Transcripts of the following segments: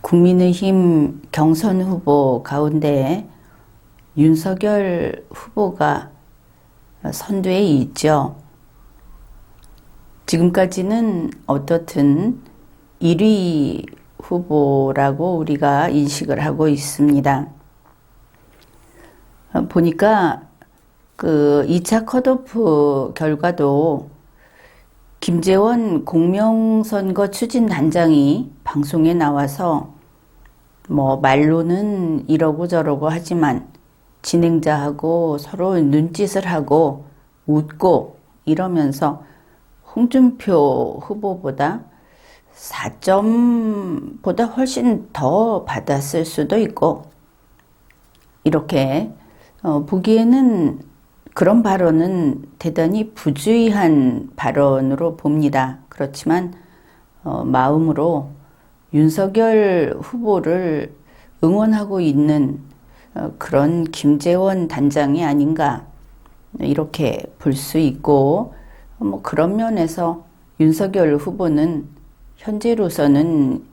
국민의힘 경선 후보 가운데 윤석열 후보가 선두에 있죠. 지금까지는 어떻든 1위 후보라고 우리가 인식을 하고 있습니다. 보니까 그 2차 컷오프 결과도 김재원 공명선거 추진단장이 방송에 나와서 말로는 이러고 저러고 하지만 진행자하고 서로 눈짓을 하고 웃고 이러면서 홍준표 후보보다 4점보다 훨씬 더 받았을 수도 있고, 이렇게 보기에는 그런 발언은 대단히 부주의한 발언으로 봅니다. 그렇지만 마음으로 윤석열 후보를 응원하고 있는 그런 김재원 단장이 아닌가, 이렇게 볼 수 있고, 그런 면에서 윤석열 후보는 현재로서는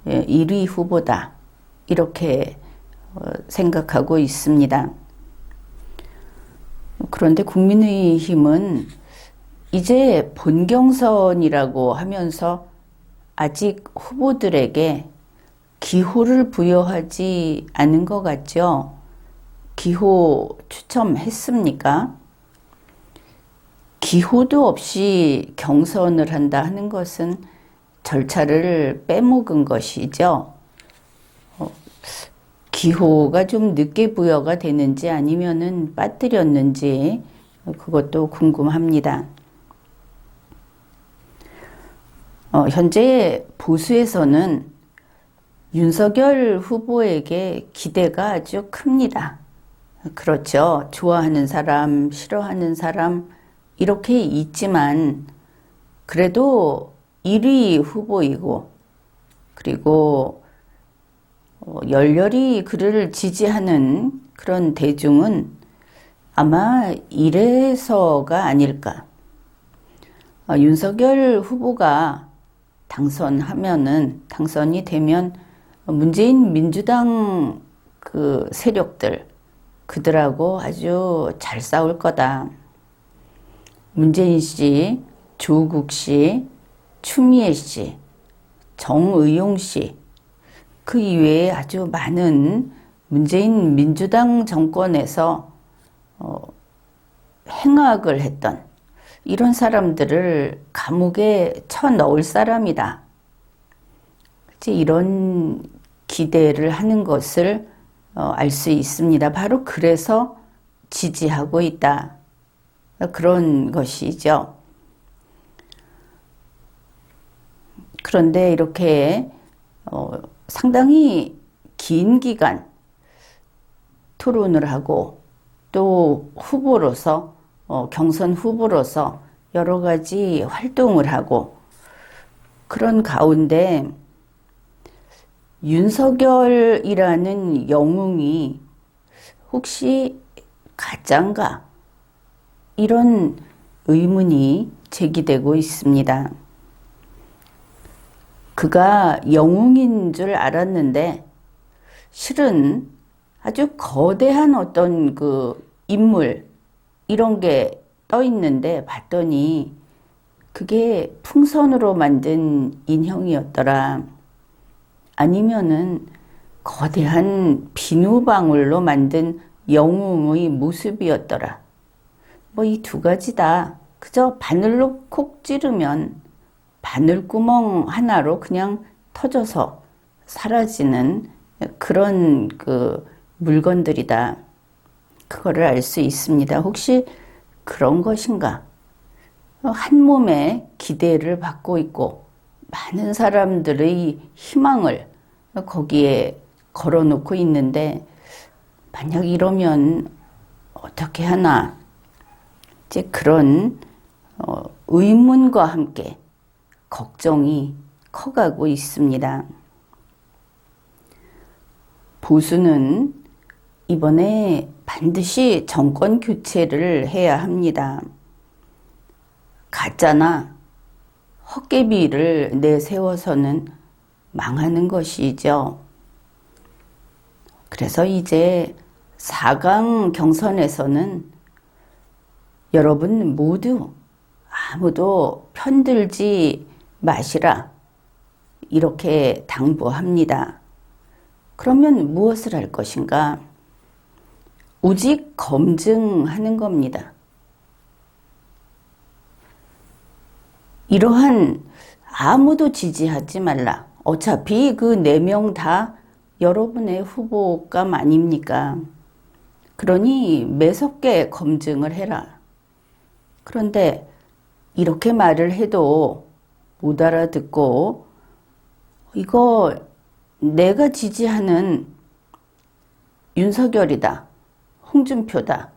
1위 후보다, 이렇게 생각하고 있습니다. 그런데 국민의힘은 이제 본경선이라고 하면서 아직 후보들에게 기호를 부여하지 않은 것 같죠? 기호 추첨했습니까? 기호도 없이 경선을 한다 하는 것은 절차를 빼먹은 것이죠. 기호가 좀 늦게 부여가 되는지 아니면은 빠뜨렸는지 그것도 궁금합니다. 현재 보수에서는 윤석열 후보에게 기대가 아주 큽니다. 그렇죠. 좋아하는 사람, 싫어하는 사람 이렇게 있지만 그래도 1위 후보이고, 그리고 열렬히 그를 지지하는 그런 대중은 아마 이래서가 아닐까. 윤석열 후보가 당선이 되면 문재인 민주당 그 세력들, 그들하고 아주 잘 싸울 거다. 문재인 씨, 조국 씨, 추미애 씨, 정의용 씨, 그 이외에 아주 많은 문재인 민주당 정권에서 행악을 했던 이런 사람들을 감옥에 쳐넣을 사람이다. 이런 기대를 하는 것을 알 수 있습니다. 바로 그래서 지지하고 있다. 그런 것이죠. 그런데 이렇게 상당히 긴 기간 토론을 하고 또 후보로서 경선 후보로서 여러 가지 활동을 하고, 그런 가운데 윤석열이라는 영웅이 혹시 가짠가? 이런 의문이 제기되고 있습니다. 그가 영웅인 줄 알았는데 실은 아주 거대한 어떤 그 인물 이런 게 떠 있는데 봤더니 그게 풍선으로 만든 인형이었더라. 아니면은 거대한 비누방울로 만든 영웅의 모습이었더라. 이 두 가지다. 그저 바늘로 콕 찌르면 바늘구멍 하나로 그냥 터져서 사라지는 그런 그 물건들이다. 그거를 알 수 있습니다. 혹시 그런 것인가? 한 몸에 기대를 받고 있고 많은 사람들의 희망을 거기에 걸어놓고 있는데, 만약 이러면 어떻게 하나? 이제 그런 의문과 함께 걱정이 커가고 있습니다. 보수는 이번에 반드시 정권 교체를 해야 합니다. 가짜나 헛개비를 내세워서는 망하는 것이죠. 그래서 이제 4강 경선에서는 여러분 모두 아무도 편들지 마시라, 이렇게 당부합니다. 그러면 무엇을 할 것인가? 오직 검증하는 겁니다. 이러한 아무도 지지하지 말라. 어차피 그 4명 다 여러분의 후보감 아닙니까? 그러니 매섭게 검증을 해라. 그런데 이렇게 말을 해도 못 알아듣고 이거 내가 지지하는 윤석열이다, 홍준표다,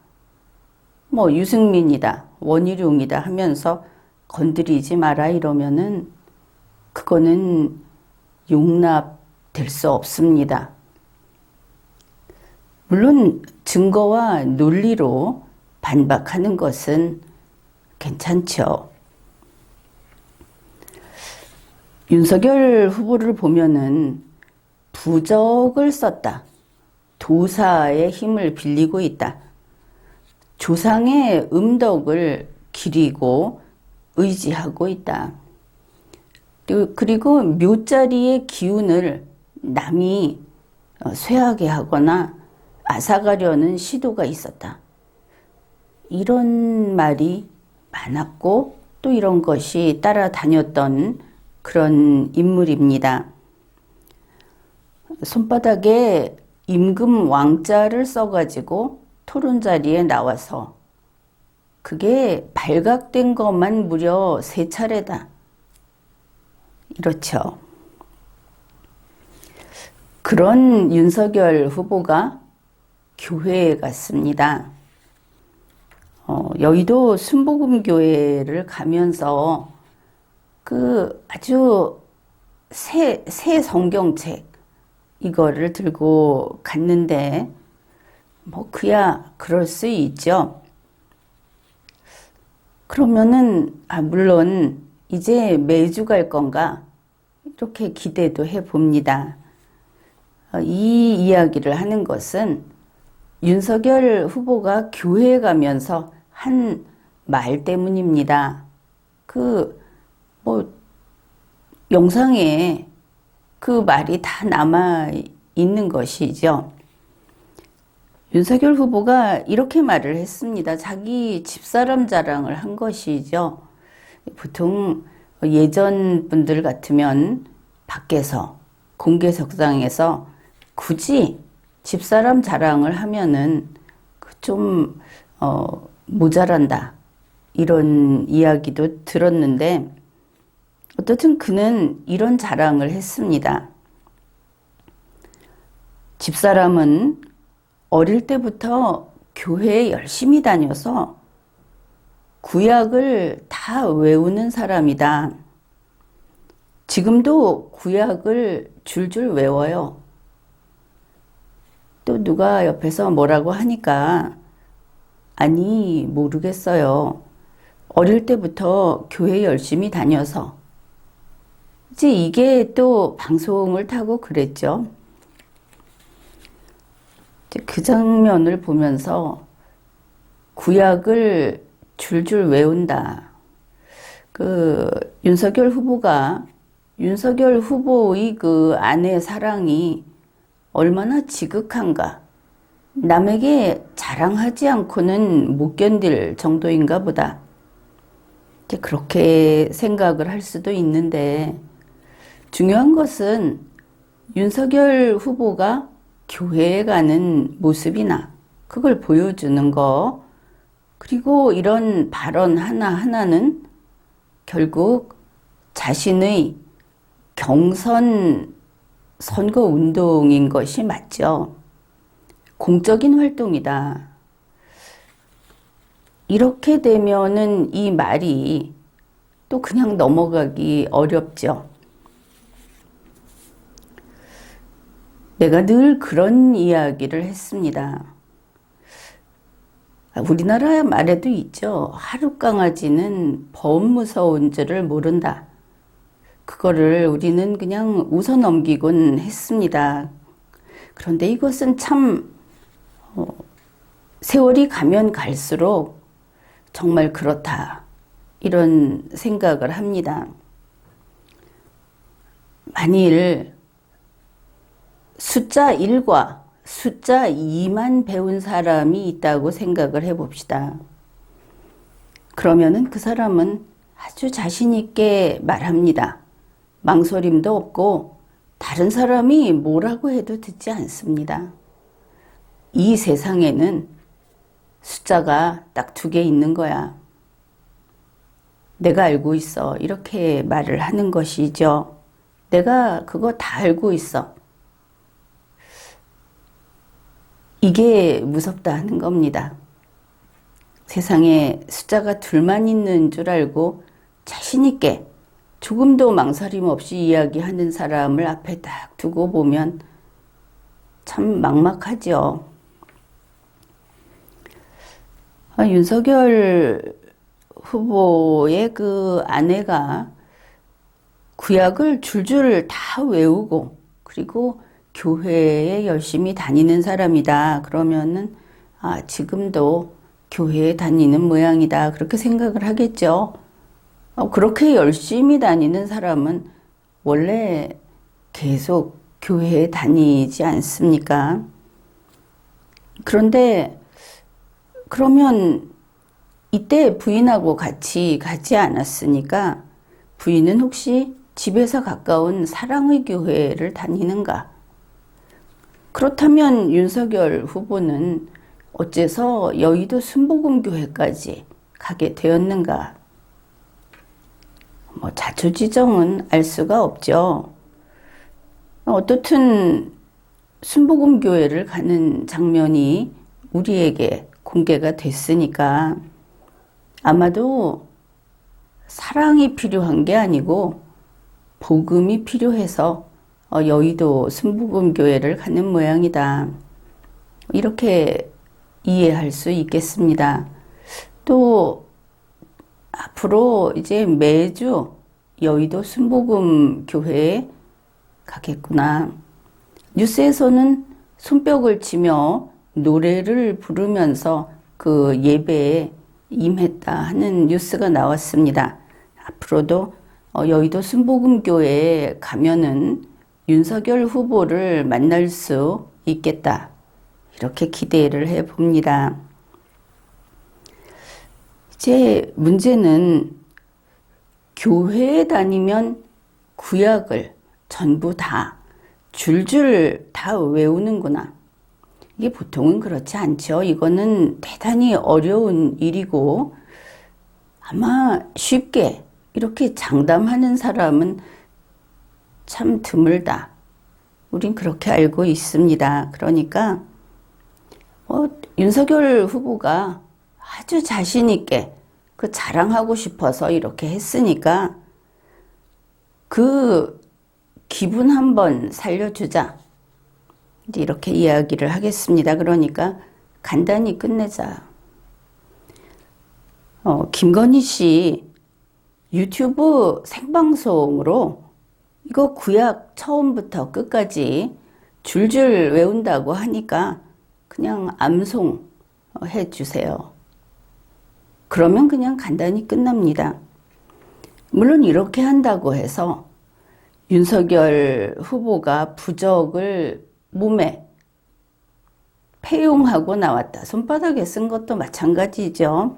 뭐 유승민이다, 원희룡이다 하면서 건드리지 마라 이러면은 그거는 용납될 수 없습니다. 물론 증거와 논리로 반박하는 것은 괜찮죠. 윤석열 후보를 보면은 부적을 썼다. 도사의 힘을 빌리고 있다. 조상의 음덕을 기리고 의지하고 있다. 그리고 묘자리의 기운을 남이 쇠하게 하거나 앗아가려는 시도가 있었다. 이런 말이 많았고 또 이런 것이 따라다녔던 그런 인물입니다. 손바닥에 임금 왕자를 써가지고 토론 자리에 나와서 그게 발각된 것만 무려 3차례다. 이렇죠. 그런 윤석열 후보가 교회에 갔습니다. 여의도 순복음교회를 가면서 그 아주 새 성경책 이거를 들고 갔는데 뭐 그야 그럴 수 있죠. 그러면은 물론 이제 매주 갈 건가 이렇게 기대도 해봅니다. 이 이야기를 하는 것은 윤석열 후보가 교회에 가면서 한 말 때문입니다. 영상에 그 말이 다 남아 있는 것이죠. 윤석열 후보가 이렇게 말을 했습니다. 자기 집사람 자랑을 한 것이죠. 보통 예전 분들 같으면 밖에서 공개석상에서 굳이 집사람 자랑을 하면은 좀 모자란다 이런 이야기도 들었는데 어떻든 그는 이런 자랑을 했습니다. 집사람은 어릴 때부터 교회에 열심히 다녀서 구약을 다 외우는 사람이다. 지금도 구약을 줄줄 외워요. 또 누가 옆에서 뭐라고 하니까 아니 모르겠어요. 어릴 때부터 교회 열심히 다녀서 이제 이게 또 방송을 타고 그랬죠. 그 장면을 보면서 구약을 줄줄 외운다. 윤석열 후보가 윤석열 후보의 그 아내 사랑이 얼마나 지극한가. 남에게 자랑하지 않고는 못 견딜 정도인가 보다. 이제 그렇게 생각을 할 수도 있는데 중요한 것은 윤석열 후보가 교회에 가는 모습이나 그걸 보여주는 거, 그리고 이런 발언 하나하나는 결국 자신의 경선 선거 운동인 것이 맞죠. 공적인 활동이다. 이렇게 되면은 이 말이 또 그냥 넘어가기 어렵죠. 내가 늘 그런 이야기를 했습니다. 우리나라 말에도 있죠. 하룻강아지는 범 무서운 줄을 모른다. 그거를 우리는 그냥 웃어 넘기곤 했습니다. 그런데 이것은 참 세월이 가면 갈수록 정말 그렇다, 이런 생각을 합니다. 만일 숫자 1과 숫자 2만 배운 사람이 있다고 생각을 해봅시다. 그러면은 그 사람은 아주 자신 있게 말합니다. 망설임도 없고 다른 사람이 뭐라고 해도 듣지 않습니다. 이 세상에는 숫자가 딱 2개 있는 거야. 내가 알고 있어. 이렇게 말을 하는 것이죠. 내가 그거 다 알고 있어. 이게 무섭다 하는 겁니다. 세상에 숫자가 2만 있는 줄 알고 자신 있게 조금도 망설임 없이 이야기하는 사람을 앞에 딱 두고 보면 참 막막하죠. 윤석열 후보의 그 아내가 구약을 줄줄 다 외우고 그리고 교회에 열심히 다니는 사람이다. 그러면은 지금도 교회에 다니는 모양이다. 그렇게 생각을 하겠죠. 그렇게 열심히 다니는 사람은 원래 계속 교회에 다니지 않습니까? 그런데 그러면 이때 부인하고 같이 가지 않았으니까 부인은 혹시 집에서 가까운 사랑의 교회를 다니는가? 그렇다면 윤석열 후보는 어째서 여의도 순복음교회까지 가게 되었는가? 자초지종은 알 수가 없죠. 어떻든 순복음교회를 가는 장면이 우리에게 공개가 됐으니까 아마도 사랑이 필요한 게 아니고 복음이 필요해서 여의도 순복음교회를 가는 모양이다. 이렇게 이해할 수 있겠습니다. 또 앞으로 이제 매주 여의도 순복음교회에 가겠구나. 뉴스에서는 손뼉을 치며 노래를 부르면서 그 예배에 임했다 하는 뉴스가 나왔습니다. 앞으로도 여의도 순복음교회에 가면은 윤석열 후보를 만날 수 있겠다. 이렇게 기대를 해봅니다. 이제 문제는 교회에 다니면 구약을 전부 다 줄줄 다 외우는구나. 이게 보통은 그렇지 않죠. 이거는 대단히 어려운 일이고 아마 쉽게 이렇게 장담하는 사람은 참 드물다. 우린 그렇게 알고 있습니다. 그러니까 윤석열 후보가 아주 자신 있게 그 자랑하고 싶어서 이렇게 했으니까 그 기분 한번 살려주자. 이렇게 이야기를 하겠습니다. 그러니까 간단히 끝내자. 김건희 씨 유튜브 생방송으로 이거 구약 처음부터 끝까지 줄줄 외운다고 하니까 그냥 암송 해주세요. 그러면 그냥 간단히 끝납니다. 물론 이렇게 한다고 해서 윤석열 후보가 부적을 몸에 폐용하고 나왔다. 손바닥에 쓴 것도 마찬가지죠.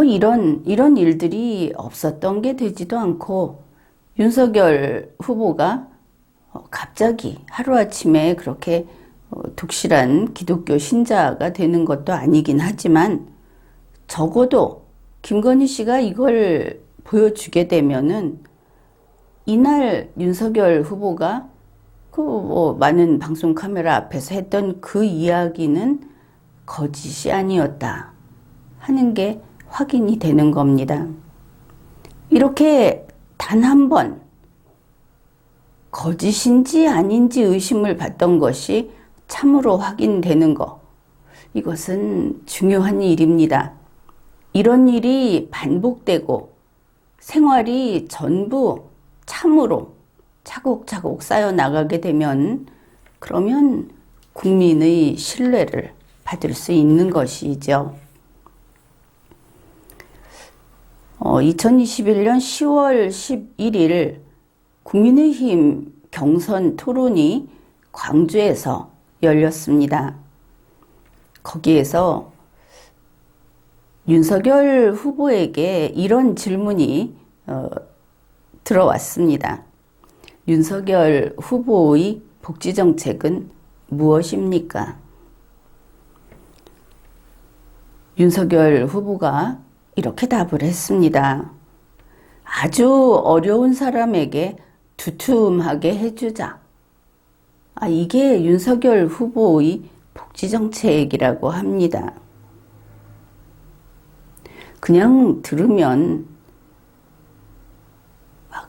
이런 일들이 없었던 게 되지도 않고 윤석열 후보가 갑자기 하루아침에 그렇게 독실한 기독교 신자가 되는 것도 아니긴 하지만 적어도 김건희 씨가 이걸 보여주게 되면은 이날 윤석열 후보가 많은 방송 카메라 앞에서 했던 그 이야기는 거짓이 아니었다 하는 게 확인이 되는 겁니다. 이렇게 단 한 번 거짓인지 아닌지 의심을 받던 것이 참으로 확인되는 것, 이것은 중요한 일입니다. 이런 일이 반복되고 생활이 전부 참으로 차곡차곡 쌓여 나가게 되면 그러면 국민의 신뢰를 받을 수 있는 것이죠. 2021년 10월 11일 국민의힘 경선 토론이 광주에서 열렸습니다. 거기에서 윤석열 후보에게 이런 질문이 들어왔습니다. 윤석열 후보의 복지정책은 무엇입니까? 윤석열 후보가 이렇게 답을 했습니다. 아주 어려운 사람에게 두툼하게 해주자. 이게 윤석열 후보의 복지정책이라고 합니다. 그냥 들으면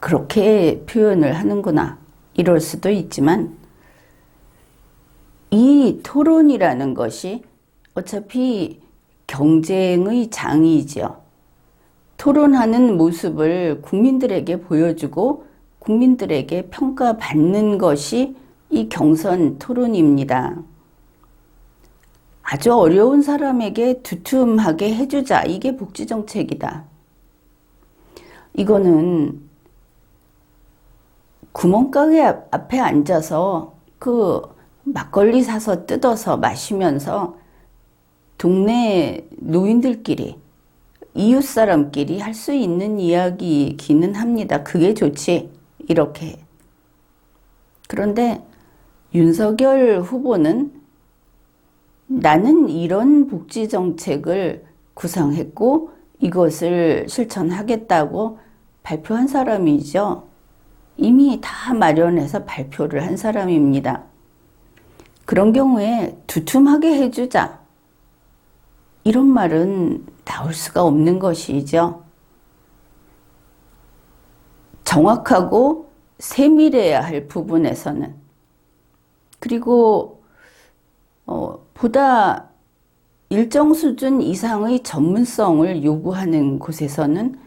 그렇게 표현을 하는구나 이럴 수도 있지만 이 토론이라는 것이 어차피 경쟁의 장이죠. 토론하는 모습을 국민들에게 보여주고 국민들에게 평가받는 것이 이 경선 토론입니다. 아주 어려운 사람에게 두툼하게 해주자. 이게 복지정책이다. 이거는 구멍가게 앞에 앉아서 그 막걸리 사서 뜯어서 마시면서 동네 노인들끼리 이웃 사람끼리 할 수 있는 이야기기는 합니다. 그게 좋지. 이렇게. 그런데 윤석열 후보는 나는 이런 복지정책을 구상했고 이것을 실천하겠다고 발표한 사람이죠. 이미 다 마련해서 발표를 한 사람입니다. 그런 경우에 두툼하게 해주자. 이런 말은 나올 수가 없는 것이죠. 정확하고 세밀해야 할 부분에서는 그리고 보다 일정 수준 이상의 전문성을 요구하는 곳에서는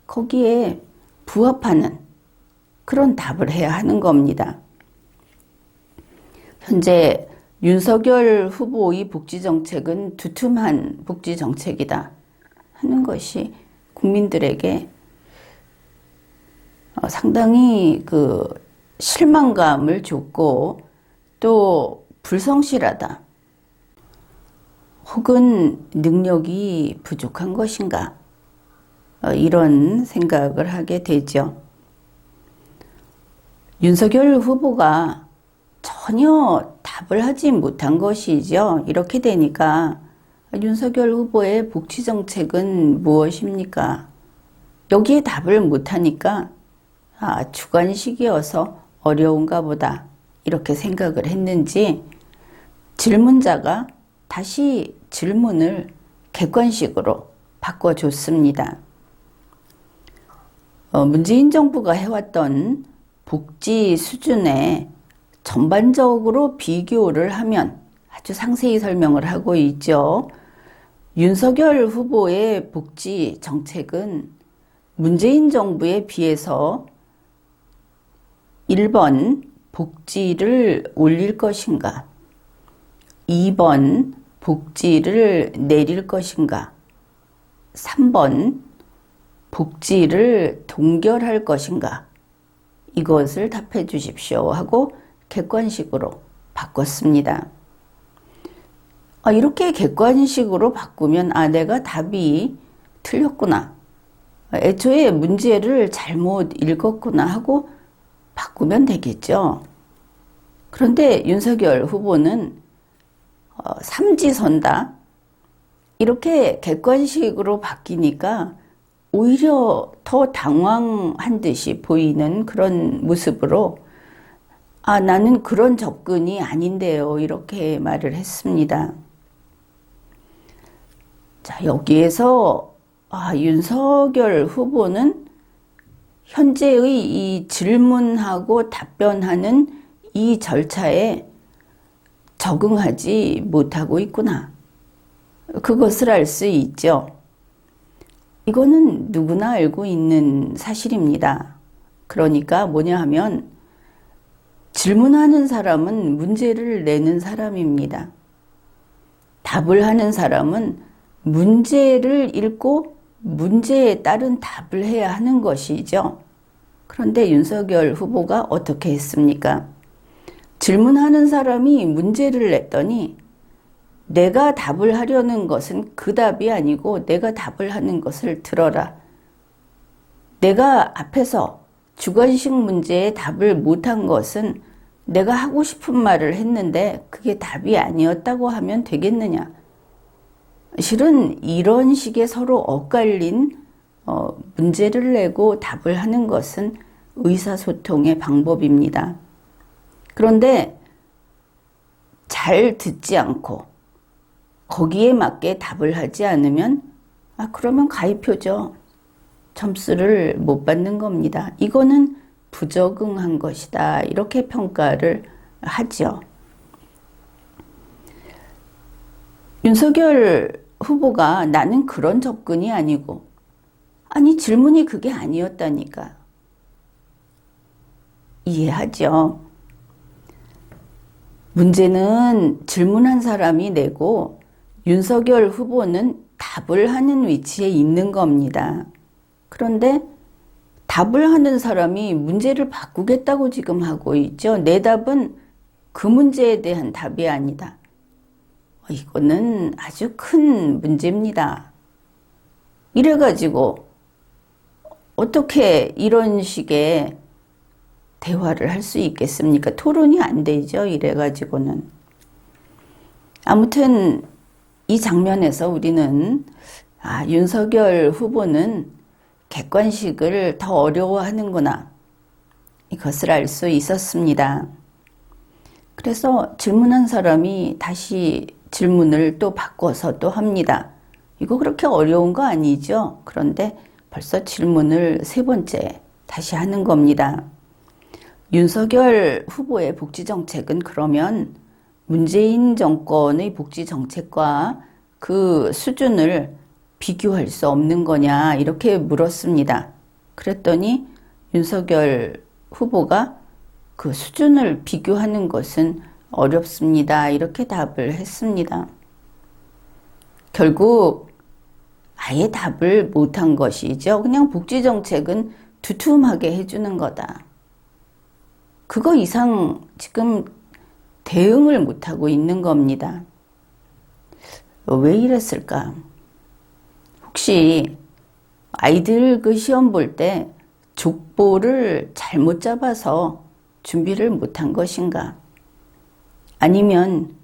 거기에 부합하는 그런 답을 해야 하는 겁니다. 현재 윤석열 후보의 복지정책은 두툼한 복지정책이다 하는 것이 국민들에게 상당히 그 실망감을 줬고 또 불성실하다 혹은 능력이 부족한 것인가 이런 생각을 하게 되죠. 윤석열 후보가 전혀 답을 하지 못한 것이죠. 이렇게 되니까 윤석열 후보의 복지정책은 무엇입니까? 여기에 답을 못하니까 주관식이어서 어려운가 보다 이렇게 생각을 했는지 질문자가 다시 질문을 객관식으로 바꿔줬습니다. 문재인 정부가 해왔던 복지 수준에 전반적으로 비교를 하면 아주 상세히 설명을 하고 있죠. 윤석열 후보의 복지 정책은 문재인 정부에 비해서 1번 복지를 올릴 것인가, 2번 복지를 내릴 것인가, 3번 복지를 동결할 것인가, 이것을 답해 주십시오 하고 객관식으로 바꿨습니다. 이렇게 객관식으로 바꾸면 내가 답이 틀렸구나. 애초에 문제를 잘못 읽었구나 하고 바꾸면 되겠죠. 그런데 윤석열 후보는 삼지선다. 이렇게 객관식으로 바뀌니까 오히려 더 당황한 듯이 보이는 그런 모습으로 나는 그런 접근이 아닌데요. 이렇게 말을 했습니다. 자, 여기에서 윤석열 후보는 현재의 이 질문하고 답변하는 이 절차에 적응하지 못하고 있구나. 그것을 알 수 있죠. 이거는 누구나 알고 있는 사실입니다. 그러니까 뭐냐 하면 질문하는 사람은 문제를 내는 사람입니다. 답을 하는 사람은 문제를 읽고 문제에 따른 답을 해야 하는 것이죠. 그런데 윤석열 후보가 어떻게 했습니까? 질문하는 사람이 문제를 냈더니 내가 답을 하려는 것은 그 답이 아니고 내가 답을 하는 것을 들어라. 내가 앞에서 주관식 문제에 답을 못한 것은 내가 하고 싶은 말을 했는데 그게 답이 아니었다고 하면 되겠느냐. 실은 이런 식의 서로 엇갈린 문제를 내고 답을 하는 것은 의사소통의 방법입니다. 그런데 잘 듣지 않고 거기에 맞게 답을 하지 않으면 그러면 가위표죠. 점수를 못 받는 겁니다. 이거는 부적응한 것이다. 이렇게 평가를 하죠. 윤석열 후보가 나는 그런 접근이 아니고 질문이 그게 아니었다니까. 이해하죠. 문제는 질문한 사람이 내고 윤석열 후보는 답을 하는 위치에 있는 겁니다. 그런데 답을 하는 사람이 문제를 바꾸겠다고 지금 하고 있죠. 내 답은 그 문제에 대한 답이 아니다. 이거는 아주 큰 문제입니다. 이래가지고 어떻게 이런 식의 대화를 할 수 있겠습니까? 토론이 안 되죠. 이래가지고는. 아무튼 이 장면에서 우리는 윤석열 후보는 객관식을 더 어려워하는구나. 이것을 알 수 있었습니다. 그래서 질문한 사람이 다시 질문을 또 바꿔서 또 합니다. 이거 그렇게 어려운 거 아니죠? 그런데 벌써 질문을 3번째 다시 하는 겁니다. 윤석열 후보의 복지정책은 그러면 문재인 정권의 복지정책과 그 수준을 비교할 수 없는 거냐 이렇게 물었습니다. 그랬더니 윤석열 후보가 그 수준을 비교하는 것은 어렵습니다. 이렇게 답을 했습니다. 결국 아예 답을 못한 것이죠. 그냥 복지정책은 두툼하게 해주는 거다. 그거 이상 지금 대응을 못하고 있는 겁니다. 왜 이랬을까? 혹시 아이들 그 시험 볼 때 족보를 잘못 잡아서 준비를 못한 것인가? 아니면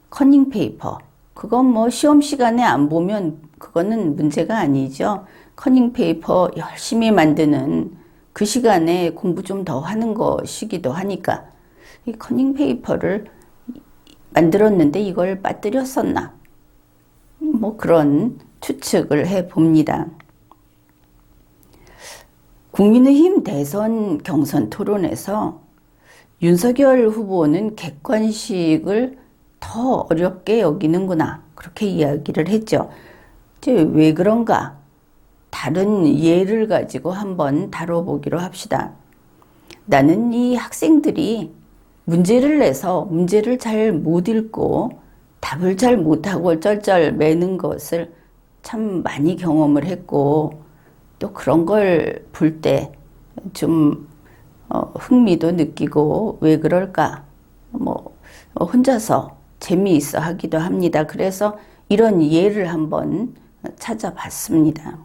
커닝 페이퍼, 그건 뭐 시험 시간에 안 보면 그거는 문제가 아니죠. 커닝 페이퍼 열심히 만드는 그 시간에 공부 좀 더 하는 것이기도 하니까 이 커닝 페이퍼를 만들었는데 이걸 빠뜨렸었나? 뭐 그런 추측을 해 봅니다. 국민의힘 대선 경선 토론에서 윤석열 후보는 객관식을 더 어렵게 여기는구나. 그렇게 이야기를 했죠. 이제 왜 그런가? 다른 예를 가지고 한번 다뤄보기로 합시다. 나는 이 학생들이 문제를 내서 문제를 잘 못 읽고 답을 잘 못하고 쩔쩔 매는 것을 참 많이 경험을 했고 또 그런 걸 볼 때 좀 흥미도 느끼고 왜 그럴까? 뭐 혼자서 재미있어 하기도 합니다. 그래서 이런 예를 한번 찾아봤습니다.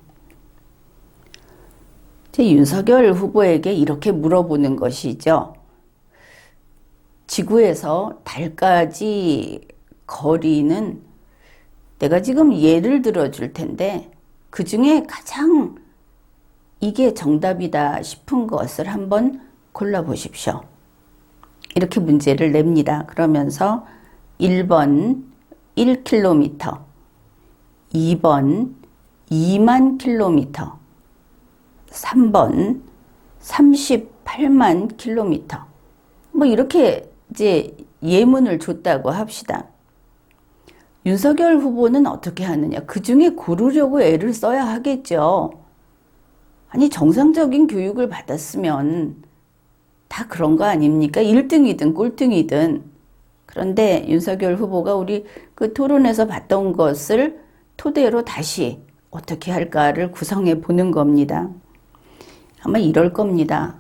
윤석열 후보에게 이렇게 물어보는 것이죠. 지구에서 달까지 거리는 내가 지금 예를 들어줄 텐데 그 중에 가장 이게 정답이다 싶은 것을 한번 골라보십시오. 이렇게 문제를 냅니다. 그러면서 1번 1km, 2번 2만 킬로미터, 3번 38만 킬로미터. 뭐 이렇게 이제 예문을 줬다고 합시다. 윤석열 후보는 어떻게 하느냐? 그 중에 고르려고 애를 써야 하겠죠. 아니, 정상적인 교육을 받았으면 다 그런 거 아닙니까? 1등이든 꼴등이든. 그런데 윤석열 후보가 우리 그 토론에서 봤던 것을 토대로 다시 어떻게 할까를 구성해 보는 겁니다. 아마 이럴 겁니다.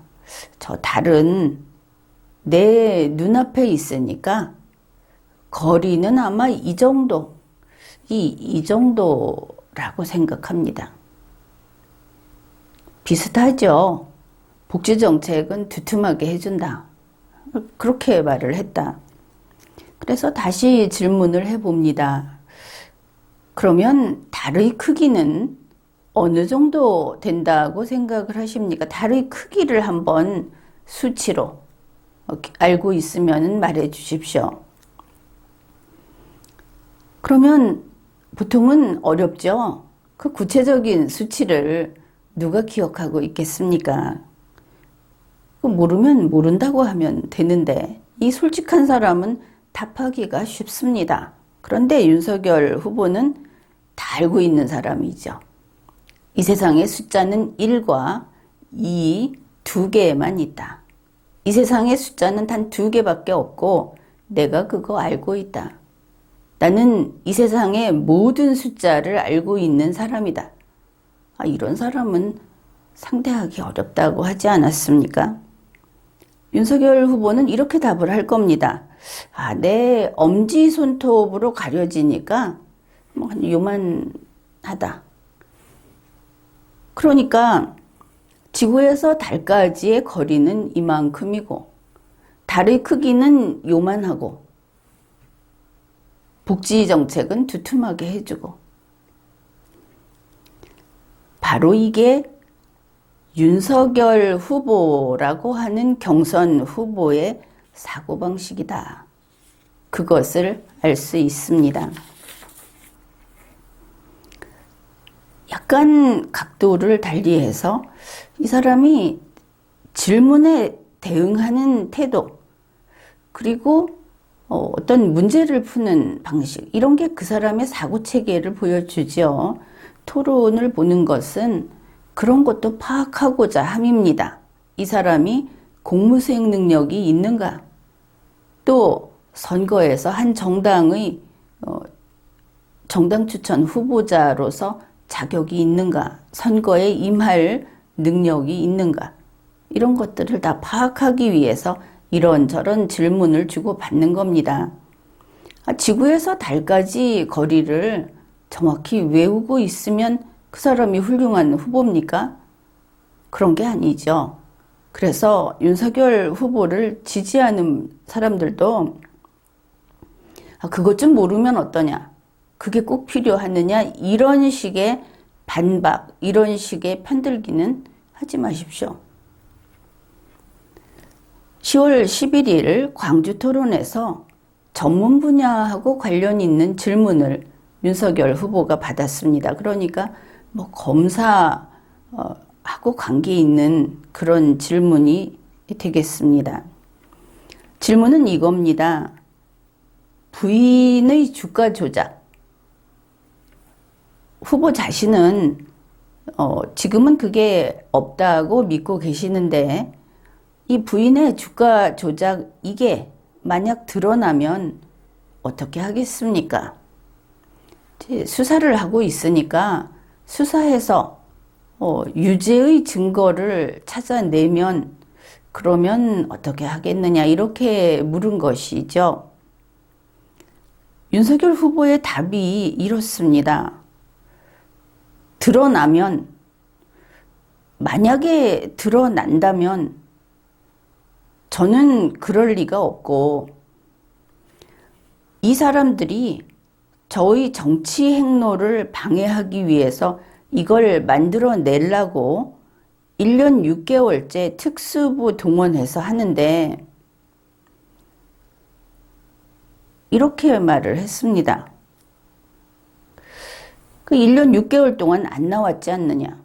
저 달은 내 눈앞에 있으니까 거리는 아마 이 정도라고 생각합니다. 비슷하죠. 복지정책은 두툼하게 해준다. 그렇게 말을 했다. 그래서 다시 질문을 해봅니다. 그러면 달의 크기는 어느 정도 된다고 생각을 하십니까? 달의 크기를 한번 수치로 알고 있으면 말해 주십시오. 그러면 보통은 어렵죠? 그 구체적인 수치를 누가 기억하고 있겠습니까? 모르면 모른다고 하면 되는데 이 솔직한 사람은 답하기가 쉽습니다. 그런데 윤석열 후보는 다 알고 있는 사람이죠. 이 세상에 숫자는 1과 2, 두 개만 있다. 이 세상에 숫자는 단 2개밖에 없고 내가 그거 알고 있다. 나는 이 세상의 모든 숫자를 알고 있는 사람이다. 이런 사람은 상대하기 어렵다고 하지 않았습니까? 윤석열 후보는 이렇게 답을 할 겁니다. 내 엄지손톱으로 가려지니까 뭐 요만하다. 그러니까 지구에서 달까지의 거리는 이만큼이고 달의 크기는 요만하고 복지 정책은 두툼하게 해주고 바로 이게 윤석열 후보라고 하는 경선 후보의 사고방식이다. 그것을 알 수 있습니다. 약간 각도를 달리해서 이 사람이 질문에 대응하는 태도, 그리고 어떤 문제를 푸는 방식, 이런 게 그 사람의 사고체계를 보여주죠. 토론을 보는 것은 그런 것도 파악하고자 함입니다. 이 사람이 공무수행 능력이 있는가? 또 선거에서 한 정당의 정당 추천 후보자로서 자격이 있는가? 선거에 임할 능력이 있는가? 이런 것들을 다 파악하기 위해서 이런저런 질문을 주고받는 겁니다. 지구에서 달까지 거리를 정확히 외우고 있으면 그 사람이 훌륭한 후보입니까? 그런 게 아니죠. 그래서 윤석열 후보를 지지하는 사람들도 그것 좀 모르면 어떠냐? 그게 꼭 필요하느냐? 이런 식의 반박, 이런 식의 편들기는 하지 마십시오. 10월 11일 광주 토론에서 전문 분야하고 관련 있는 질문을 윤석열 후보가 받았습니다. 그러니까 뭐 검사하고 관계 있는 그런 질문이 되겠습니다. 질문은 이겁니다. 부인의 주가 조작. 후보 자신은 지금은 그게 없다고 믿고 계시는데 이 부인의 주가 조작 이게 만약 드러나면 어떻게 하겠습니까? 수사를 하고 있으니까 수사해서 유죄의 증거를 찾아내면 그러면 어떻게 하겠느냐 이렇게 물은 것이죠. 윤석열 후보의 답이 이렇습니다. 드러나면 만약에 드러난다면 저는 그럴 리가 없고 이 사람들이 저의 정치 행로를 방해하기 위해서 이걸 만들어내려고 1년 6개월째 특수부 동원해서 하는데 이렇게 말을 했습니다. 그 1년 6개월 동안 안 나왔지 않느냐.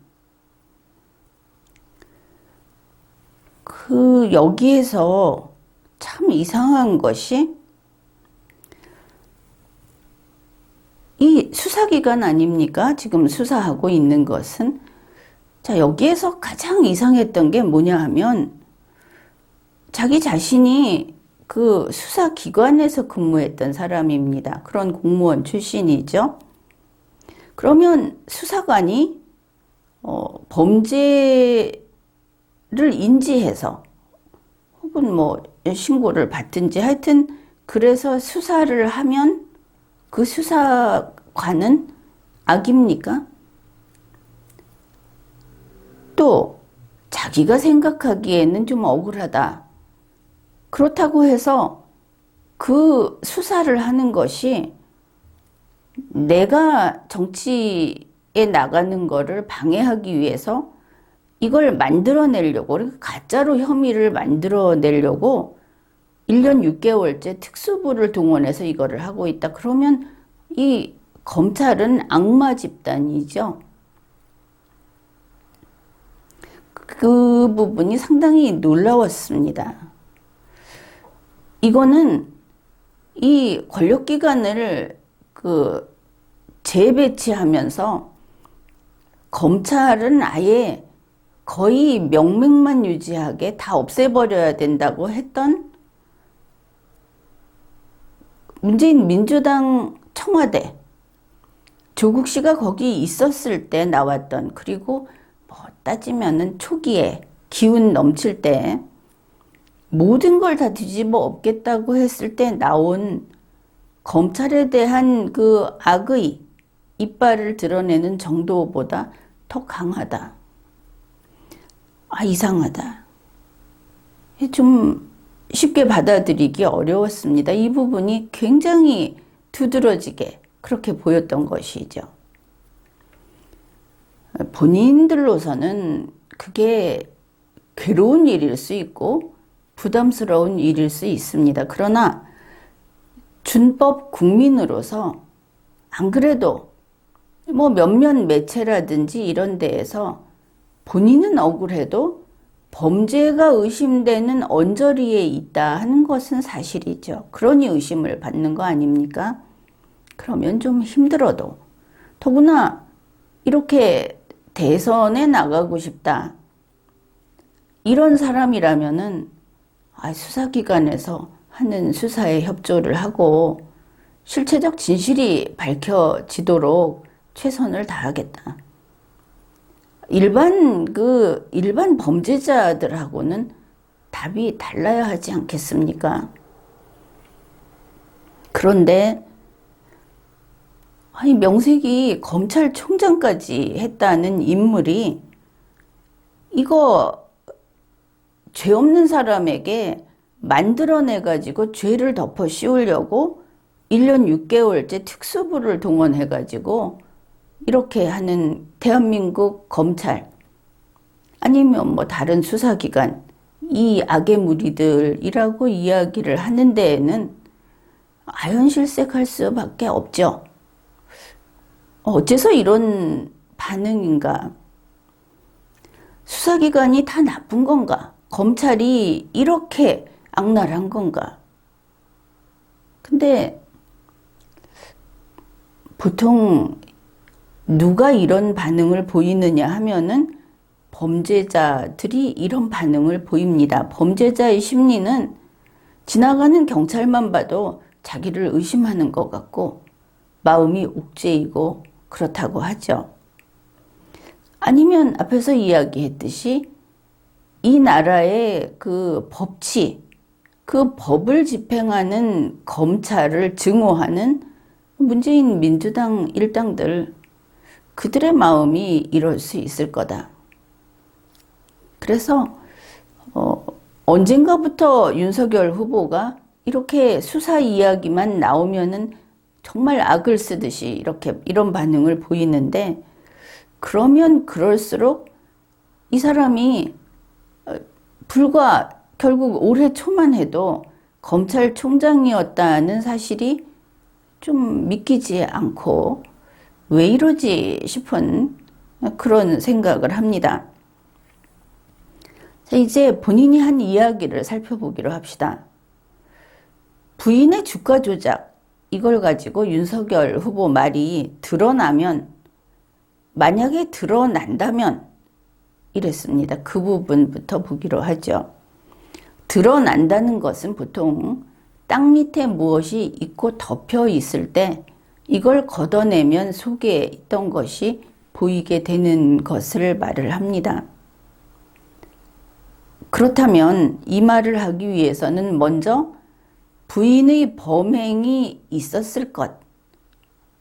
여기에서 참 이상한 것이 이 수사기관 아닙니까? 지금 수사하고 있는 것은 자, 여기에서 가장 이상했던 게 뭐냐 하면 자기 자신이 그 수사기관에서 근무했던 사람입니다. 그런 공무원 출신이죠. 그러면 수사관이 범죄를 인지해서 혹은 뭐 신고를 받든지 하여튼 그래서 수사를 하면 그 수사관은 악입니까? 또 자기가 생각하기에는 좀 억울하다. 그렇다고 해서 그 수사를 하는 것이 내가 정치에 나가는 거를 방해하기 위해서 이걸 만들어내려고, 가짜로 혐의를 만들어내려고 1년 6개월째 특수부를 동원해서 이거를 하고 있다. 그러면 이 검찰은 악마 집단이죠. 그 부분이 상당히 놀라웠습니다. 이거는 이 권력기관을 재배치하면서 검찰은 아예 거의 명맥만 유지하게 다 없애버려야 된다고 했던 문재인 민주당 청와대 조국 씨가 거기 있었을 때 나왔던, 그리고 뭐 따지면은 초기에 기운 넘칠 때 모든 걸 다 뒤집어 엎겠다고 했을 때 나온 검찰에 대한 그 악의 이빨을 드러내는 정도보다 더 강하다. 아, 이상하다. 좀 쉽게 받아들이기 어려웠습니다. 이 부분이 굉장히 두드러지게 그렇게 보였던 것이죠. 본인들로서는 그게 괴로운 일일 수 있고 부담스러운 일일 수 있습니다. 그러나 준법 국민으로서 안 그래도 뭐 몇몇 매체라든지 이런 데에서 본인은 억울해도 범죄가 의심되는 언저리에 있다 하는 것은 사실이죠. 그러니 의심을 받는 거 아닙니까? 그러면 좀 힘들어도, 더구나 이렇게 대선에 나가고 싶다 이런 사람이라면은 수사기관에서 하는 수사에 협조를 하고 실체적 진실이 밝혀지도록 최선을 다하겠다. 일반 범죄자들하고는 답이 달라야 하지 않겠습니까? 그런데 명색이 검찰총장까지 했다는 인물이 이거 죄 없는 사람에게 만들어내가지고 죄를 덮어 씌우려고 1년 6개월째 특수부를 동원해가지고 이렇게 하는 대한민국 검찰, 아니면 뭐 다른 수사기관, 이 악의 무리들이라고 이야기를 하는 데에는 아연실색할 수밖에 없죠. 어째서 이런 반응인가? 수사기관이 다 나쁜 건가? 검찰이 이렇게 악랄한 건가? 근데 보통 누가 이런 반응을 보이느냐 하면은 범죄자들이 이런 반응을 보입니다. 범죄자의 심리는 지나가는 경찰만 봐도 자기를 의심하는 것 같고 마음이 옥죄이고 그렇다고 하죠. 아니면 앞에서 이야기했듯이 이 나라의 그 법치, 그 법을 집행하는 검찰을 증오하는 문재인 민주당 일당들, 그들의 마음이 이럴 수 있을 거다. 그래서 언젠가부터 윤석열 후보가 이렇게 수사 이야기만 나오면은 정말 악을 쓰듯이 이런 반응을 보이는데, 그러면 그럴수록 이 사람이 불과 결국 올해 초만 해도 검찰총장이었다는 사실이 좀 믿기지 않고 왜 이러지 싶은 그런 생각을 합니다. 자, 이제 본인이 한 이야기를 살펴보기로 합시다. 부인의 주가 조작, 이걸 가지고 윤석열 후보 말이 드러나면, 만약에 드러난다면 이랬습니다. 그 부분부터 보기로 하죠. 드러난다는 것은 보통 땅 밑에 무엇이 있고 덮여 있을 때 이걸 걷어내면 속에 있던 것이 보이게 되는 것을 말을 합니다. 그렇다면 이 말을 하기 위해서는 먼저 부인의 범행이 있었을 것,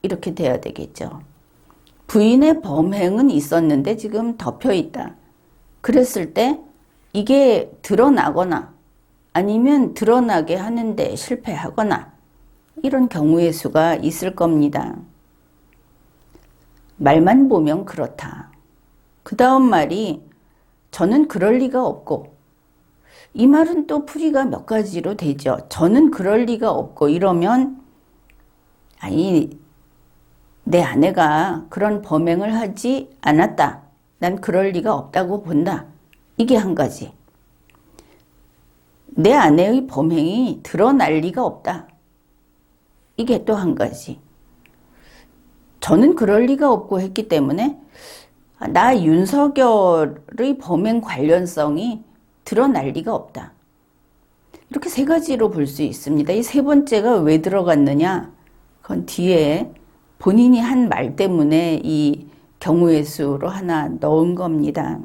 이렇게 돼야 되겠죠. 부인의 범행은 있었는데 지금 덮여 있다. 그랬을 때 이게 드러나거나 아니면 드러나게 하는데 실패하거나 이런 경우의 수가 있을 겁니다. 말만 보면 그렇다. 그 다음 말이 저는 그럴 리가 없고, 이 말은 또 풀이가 몇 가지로 되죠. 저는 그럴 리가 없고 이러면 아니 내 아내가 그런 범행을 하지 않았다. 난 그럴 리가 없다고 본다. 이게 한 가지. 내 아내의 범행이 드러날 리가 없다. 이게 또 한 가지. 저는 그럴 리가 없고 했기 때문에 나 윤석열의 범행 관련성이 드러날 리가 없다. 이렇게 세 가지로 볼 수 있습니다. 이 세 번째가 왜 들어갔느냐? 그건 뒤에 본인이 한 말 때문에 이 경우의 수로 하나 넣은 겁니다.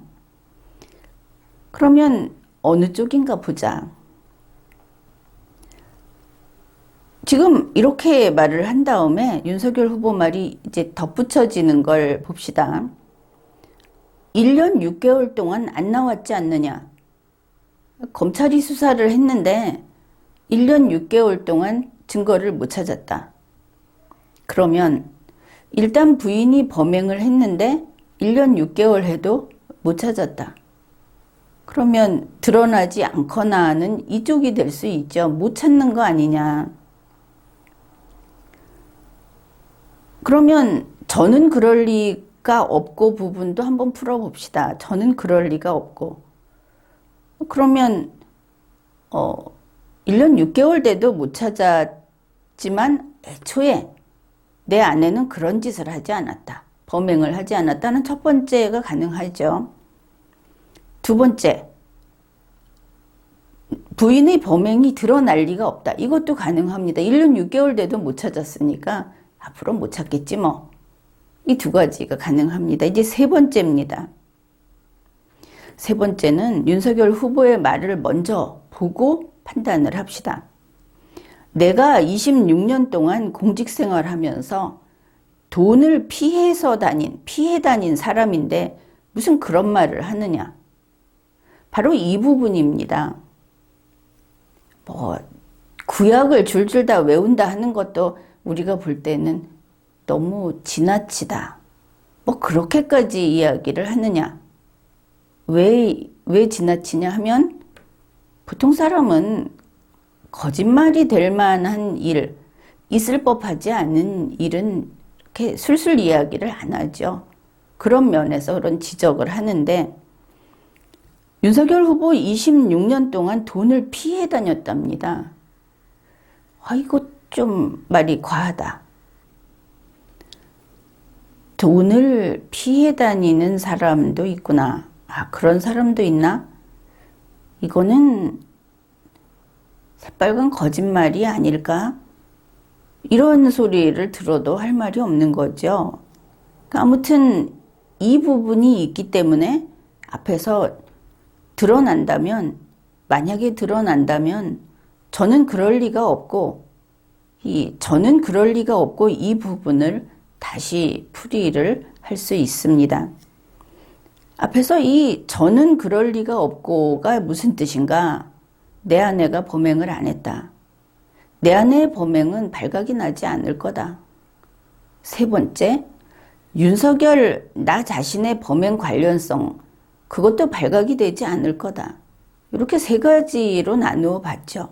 그러면 어느 쪽인가 보자. 지금 이렇게 말을 한 다음에 윤석열 후보 말이 이제 덧붙여지는 걸 봅시다. 1년 6개월 동안 안 나왔지 않느냐. 검찰이 수사를 했는데 1년 6개월 동안 증거를 못 찾았다. 그러면 일단 부인이 범행을 했는데 1년 6개월 해도 못 찾았다. 그러면 드러나지 않거나는 이쪽이 될 수 있죠. 못 찾는 거 아니냐. 그러면 저는 그럴 리가 없고 부분도 한번 풀어봅시다. 저는 그럴 리가 없고. 그러면 1년 6개월 돼도 못 찾았지만 애초에 내 아내는 그런 짓을 하지 않았다. 범행을 하지 않았다는 첫 번째가 가능하죠. 두 번째, 부인의 범행이 드러날 리가 없다. 이것도 가능합니다. 1년 6개월 돼도 못 찾았으니까 앞으로 못 찾겠지 뭐. 이 두 가지가 가능합니다. 이제 세 번째입니다. 세 번째는 윤석열 후보의 말을 먼저 보고 판단을 합시다. 내가 26년 동안 공직생활 하면서 돈을 피해 다닌 사람인데 무슨 그런 말을 하느냐. 바로 이 부분입니다. 구약을 줄줄 다 외운다 하는 것도 우리가 볼 때는 너무 지나치다. 그렇게까지 이야기를 하느냐. 왜 지나치냐 하면 보통 사람은 거짓말이 될 만한 일, 있을 법하지 않은 일은 이렇게 술술 이야기를 안 하죠. 그런 면에서 그런 지적을 하는데 윤석열 후보 26년 동안 돈을 피해 다녔답니다. 이거 좀 말이 과하다. 돈을 피해 다니는 사람도 있구나. 그런 사람도 있나? 이거는 새빨간 거짓말이 아닐까? 이런 소리를 들어도 할 말이 없는 거죠. 아무튼 이 부분이 있기 때문에 앞에서 만약에 드러난다면 저는 그럴 리가 없고 저는 그럴 리가 없고 이 부분을 다시 풀이를 할 수 있습니다. 앞에서 이 저는 그럴 리가 없고가 무슨 뜻인가? 내 아내가 범행을 안 했다. 내 아내의 범행은 발각이 나지 않을 거다. 세 번째, 윤석열 나 자신의 범행 관련성 그것도 발각이 되지 않을 거다. 이렇게 세 가지로 나누어 봤죠.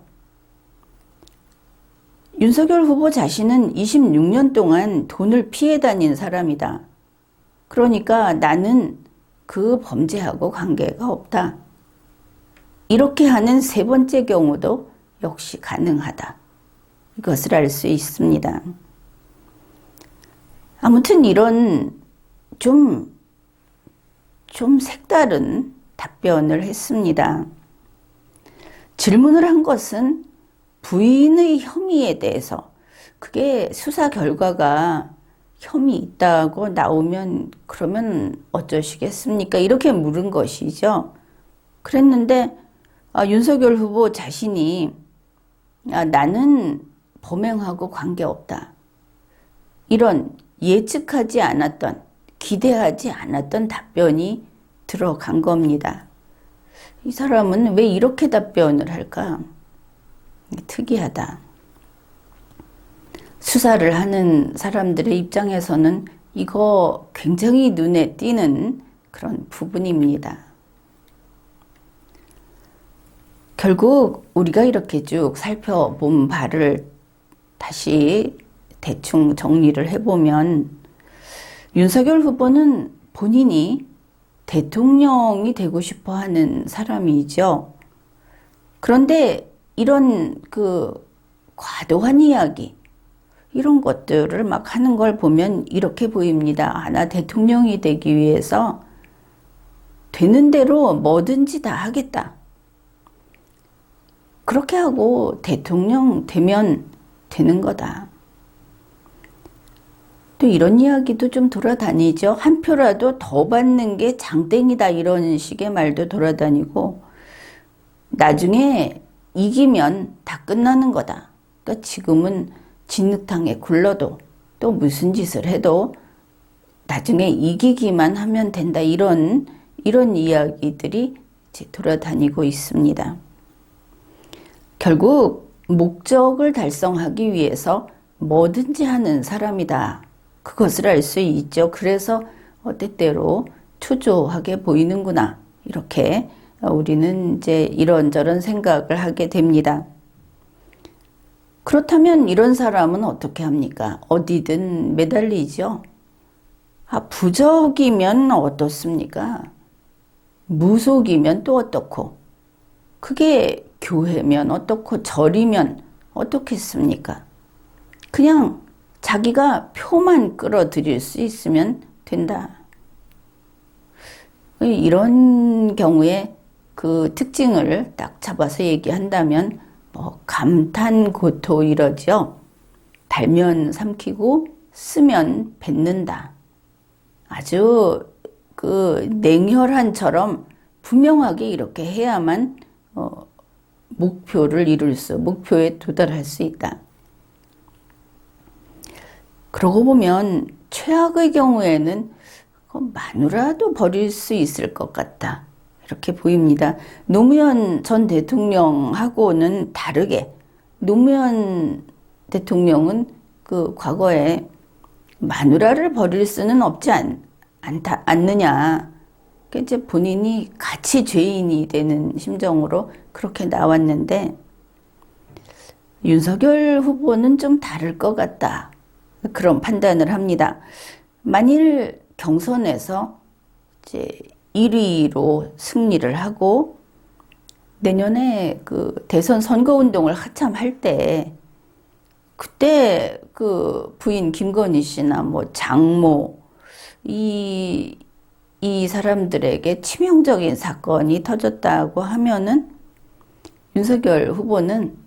윤석열 후보 자신은 26년 동안 돈을 피해 다닌 사람이다. 그러니까 나는 그 범죄하고 관계가 없다. 이렇게 하는 세 번째 경우도 역시 가능하다. 이것을 알 수 있습니다. 아무튼 이런 좀 좀 색다른 답변을 했습니다. 질문을 한 것은 부인의 혐의에 대해서, 그게 수사 결과가 혐의 있다고 나오면 그러면 어쩌시겠습니까? 이렇게 물은 것이죠. 그랬는데 윤석열 후보 자신이 나는 범행하고 관계없다. 이런 예측하지 않았던, 기대하지 않았던 답변이 들어간 겁니다. 이 사람은 왜 이렇게 답변을 할까? 특이하다. 수사를 하는 사람들의 입장에서는 이거 굉장히 눈에 띄는 그런 부분입니다. 결국 우리가 이렇게 쭉 살펴본 바를 다시 대충 정리를 해보면 윤석열 후보는 본인이 대통령이 되고 싶어 하는 사람이죠. 그런데 이런 과도한 이야기, 이런 것들을 막 하는 걸 보면 이렇게 보입니다. 나 대통령이 되기 위해서 되는 대로 뭐든지 다 하겠다. 그렇게 하고 대통령 되면 되는 거다. 또 이런 이야기도 좀 돌아다니죠. 한 표라도 더 받는 게 장땡이다. 이런 식의 말도 돌아다니고, 나중에 이기면 다 끝나는 거다. 그러니까 지금은 진흙탕에 굴러도 또 무슨 짓을 해도 나중에 이기기만 하면 된다. 이런 이야기들이 이제 돌아다니고 있습니다. 결국 목적을 달성하기 위해서 뭐든지 하는 사람이다. 그것을 알 수 있죠. 그래서 때때로 초조하게 보이는구나. 이렇게 우리는 이제 이런저런 생각을 하게 됩니다. 그렇다면 이런 사람은 어떻게 합니까? 어디든 매달리죠. 부적이면 어떻습니까? 무속이면 또 어떻고, 그게 교회면 어떻고, 절이면 어떻겠습니까? 그냥 자기가 표만 끌어들일 수 있으면 된다. 이런 경우에 그 특징을 딱 잡아서 얘기한다면 감탄고토 이러죠. 달면 삼키고 쓰면 뱉는다. 아주 냉혈한처럼 분명하게 이렇게 해야만 목표에 도달할 수 있다. 그러고 보면 최악의 경우에는 마누라도 버릴 수 있을 것 같다. 이렇게 보입니다. 노무현 전 대통령하고는 다르게 노무현 대통령은 과거에 마누라를 버릴 수는 없지 않느냐. 이제 본인이 같이 죄인이 되는 심정으로 그렇게 나왔는데, 윤석열 후보는 좀 다를 것 같다. 그런 판단을 합니다. 만일 경선에서 이제 1위로 승리를 하고 내년에 대선 선거운동을 한참 할 때, 그때 부인 김건희 씨나 장모 이 사람들에게 치명적인 사건이 터졌다고 하면은 윤석열 후보는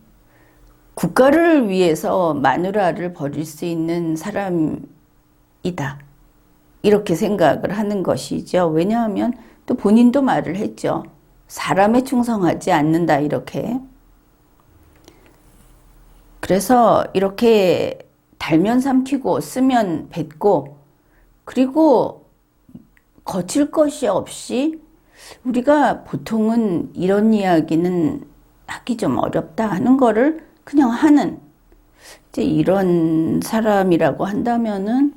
국가를 위해서 마누라를 버릴 수 있는 사람이다. 이렇게 생각을 하는 것이죠. 왜냐하면 또 본인도 말을 했죠. 사람에 충성하지 않는다. 이렇게. 그래서 이렇게 달면 삼키고 쓰면 뱉고, 그리고 거칠 것이 없이, 우리가 보통은 이런 이야기는 하기 좀 어렵다 하는 거를 그냥 하는, 이제 이런 사람이라고 한다면은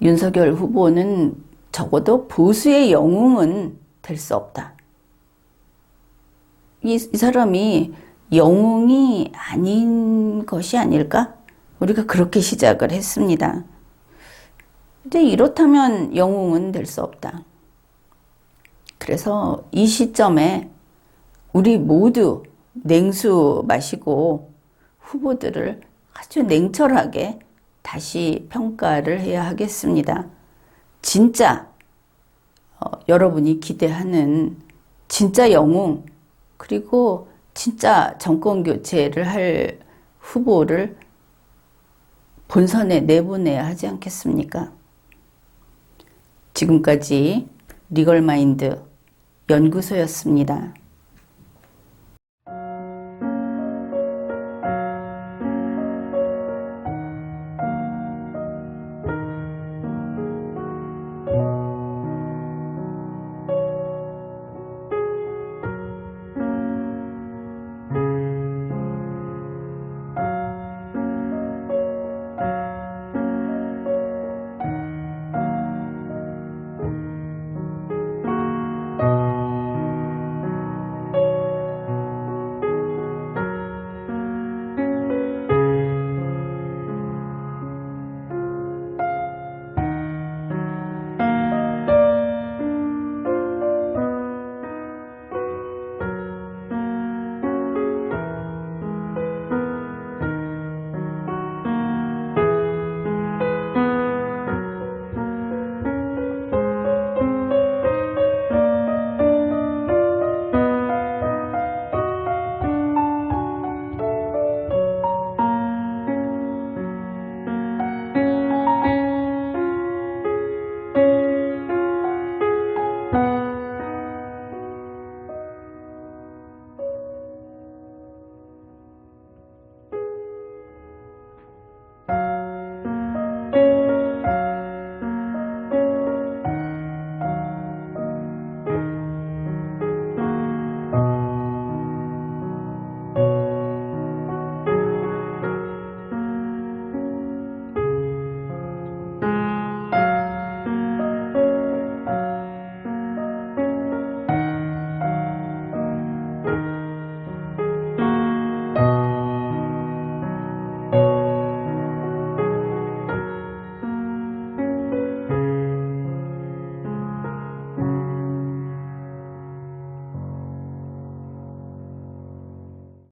윤석열 후보는 적어도 보수의 영웅은 될 수 없다. 이 사람이 영웅이 아닌 것이 아닐까? 우리가 그렇게 시작을 했습니다. 이제 이렇다면 영웅은 될 수 없다. 그래서 이 시점에 우리 모두 냉수 마시고 후보들을 아주 냉철하게 다시 평가를 해야 하겠습니다. 진짜 여러분이 기대하는 진짜 영웅, 그리고 진짜 정권 교체를 할 후보를 본선에 내보내야 하지 않겠습니까? 지금까지 리걸마인드 연구소였습니다.